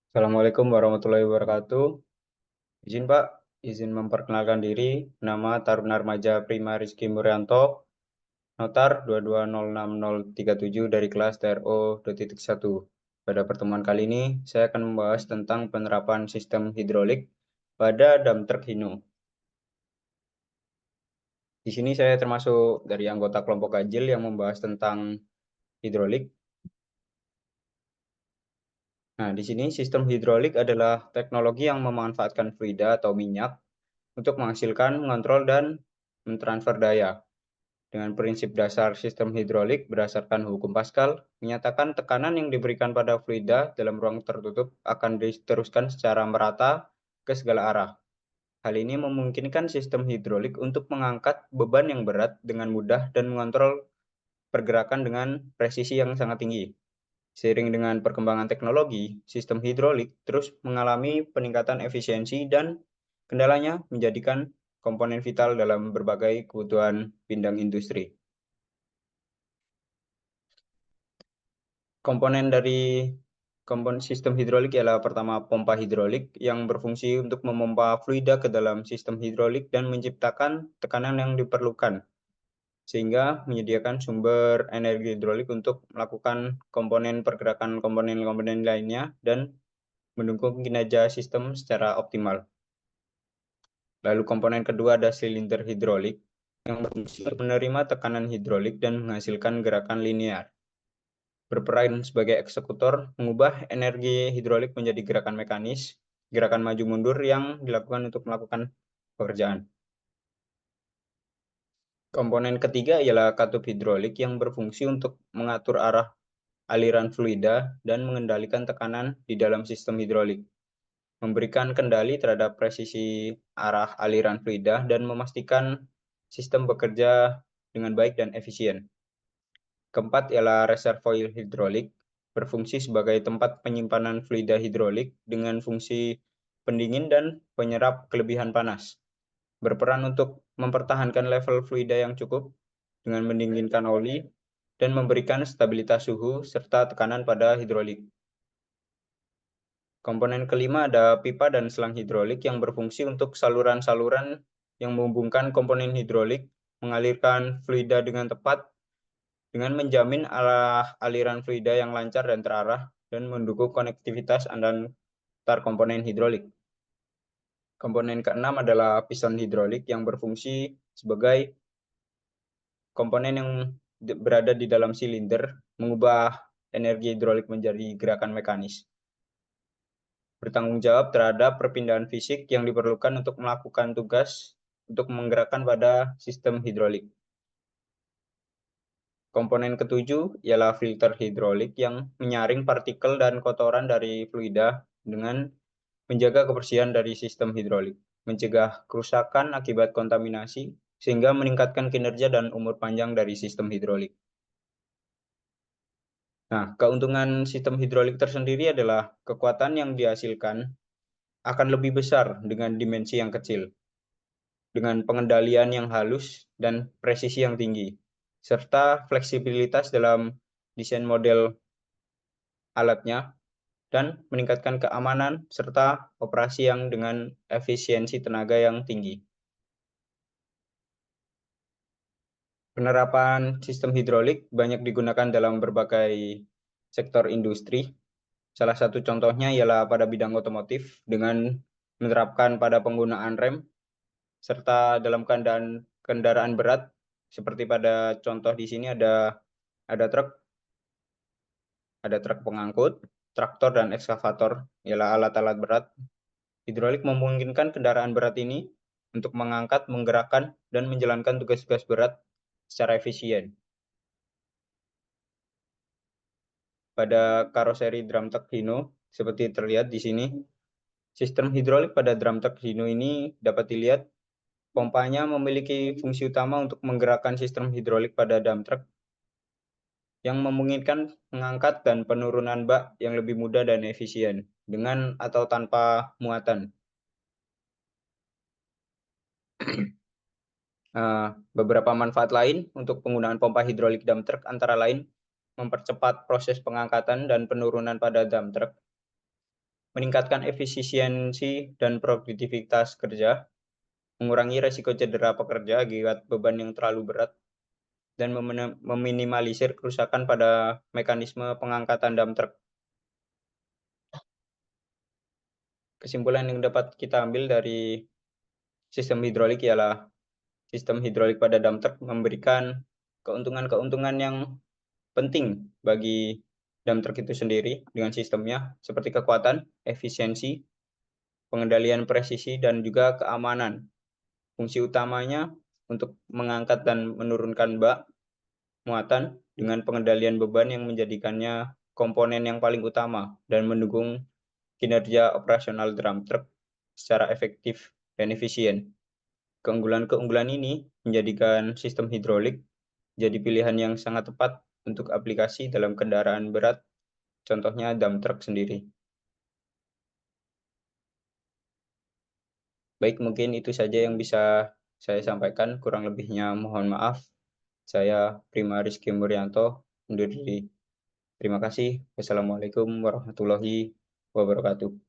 Assalamualaikum warahmatullahi wabarakatuh. Izin Pak, izin memperkenalkan diri. Nama Taruna Remaja Prima Rizky Muryanto, Notar 2206037 dari kelas TRO 2.1. Pada pertemuan kali ini, saya akan membahas tentang penerapan sistem hidrolik pada dump truck Hino. Di sini saya termasuk dari anggota kelompok ganjil yang membahas tentang hidrolik. Nah, di sini sistem hidrolik adalah teknologi yang memanfaatkan fluida atau minyak untuk menghasilkan, mengontrol, dan mentransfer daya. Dengan prinsip dasar sistem hidrolik berdasarkan hukum Pascal, menyatakan tekanan yang diberikan pada fluida dalam ruang tertutup akan diteruskan secara merata ke segala arah. Hal ini memungkinkan sistem hidrolik untuk mengangkat beban yang berat dengan mudah dan mengontrol pergerakan dengan presisi yang sangat tinggi. Seiring dengan perkembangan teknologi, sistem hidrolik terus mengalami peningkatan efisiensi dan kendalanya menjadikan komponen vital dalam berbagai kebutuhan bidang industri. Komponen dari komponen sistem hidrolik ialah pertama pompa hidrolik yang berfungsi untuk memompa fluida ke dalam sistem hidrolik dan menciptakan tekanan yang diperlukan, sehingga menyediakan sumber energi hidrolik untuk melakukan komponen pergerakan komponen-komponen lainnya dan mendukung kinerja sistem secara optimal. Lalu komponen kedua ada silinder hidrolik yang berfungsi untuk menerima tekanan hidrolik dan menghasilkan gerakan linear. Berperan sebagai eksekutor, mengubah energi hidrolik menjadi gerakan mekanis, gerakan maju mundur yang dilakukan untuk melakukan pekerjaan. Komponen ketiga ialah katup hidrolik yang berfungsi untuk mengatur arah aliran fluida dan mengendalikan tekanan di dalam sistem hidrolik, memberikan kendali terhadap presisi arah aliran fluida dan memastikan sistem bekerja dengan baik dan efisien. Keempat ialah reservoir hidrolik, berfungsi sebagai tempat penyimpanan fluida hidrolik dengan fungsi pendingin dan penyerap kelebihan panas. Berperan untuk mempertahankan level fluida yang cukup dengan mendinginkan oli dan memberikan stabilitas suhu serta tekanan pada hidrolik. Komponen kelima ada pipa dan selang hidrolik yang berfungsi untuk saluran-saluran yang menghubungkan komponen hidrolik, mengalirkan fluida dengan tepat, dengan menjamin aliran fluida yang lancar dan terarah, dan mendukung konektivitas antar komponen hidrolik. Komponen keenam adalah piston hidrolik yang berfungsi sebagai komponen yang berada di dalam silinder, mengubah energi hidrolik menjadi gerakan mekanis. Bertanggung jawab terhadap perpindahan fisik yang diperlukan untuk melakukan tugas untuk menggerakkan pada sistem hidrolik. Komponen ketujuh ialah filter hidrolik yang menyaring partikel dan kotoran dari fluida dengan menjaga kebersihan dari sistem hidrolik, mencegah kerusakan akibat kontaminasi, sehingga meningkatkan kinerja dan umur panjang dari sistem hidrolik. Nah, keuntungan sistem hidrolik tersendiri adalah kekuatan yang dihasilkan akan lebih besar dengan dimensi yang kecil, dengan pengendalian yang halus dan presisi yang tinggi, serta fleksibilitas dalam desain model alatnya, dan meningkatkan keamanan serta operasi yang dengan efisiensi tenaga yang tinggi. Penerapan sistem hidrolik banyak digunakan dalam berbagai sektor industri. Salah satu contohnya ialah pada bidang otomotif dengan menerapkan pada penggunaan rem, serta dalam kendaraan berat, seperti pada contoh di sini ada truk pengangkut, traktor, dan ekskavator, ialah alat-alat berat. Hidrolik memungkinkan kendaraan berat ini untuk mengangkat, menggerakkan, dan menjalankan tugas-tugas berat secara efisien. Pada karoseri drum truck Hino, seperti terlihat di sini, sistem hidrolik pada drum truck Hino ini dapat dilihat pompanya memiliki fungsi utama untuk menggerakkan sistem hidrolik pada dump truck yang memungkinkan mengangkat dan penurunan bak yang lebih mudah dan efisien dengan atau tanpa muatan. Beberapa manfaat lain untuk penggunaan pompa hidrolik dump truck antara lain mempercepat proses pengangkatan dan penurunan pada dump truck, meningkatkan efisiensi dan produktivitas kerja, mengurangi resiko cedera pekerja akibat beban yang terlalu berat, dan meminimalisir kerusakan pada mekanisme pengangkatan dump truck. Kesimpulan yang dapat kita ambil dari sistem hidrolik ialah sistem hidrolik pada dump truck memberikan keuntungan-keuntungan yang penting bagi dump truck itu sendiri dengan sistemnya, seperti kekuatan, efisiensi, pengendalian presisi, dan juga keamanan. Fungsi utamanya untuk mengangkat dan menurunkan bak muatan dengan pengendalian beban yang menjadikannya komponen yang paling utama dan mendukung kinerja operasional dump truck secara efektif dan efisien. Keunggulan-keunggulan ini menjadikan sistem hidrolik jadi pilihan yang sangat tepat untuk aplikasi dalam kendaraan berat, contohnya dump truck sendiri. Baik, mungkin itu saja yang bisa saya sampaikan, kurang lebihnya mohon maaf. Saya Prima Rizky Muryanto undur diri. Terima kasih. Wassalamualaikum warahmatullahi wabarakatuh.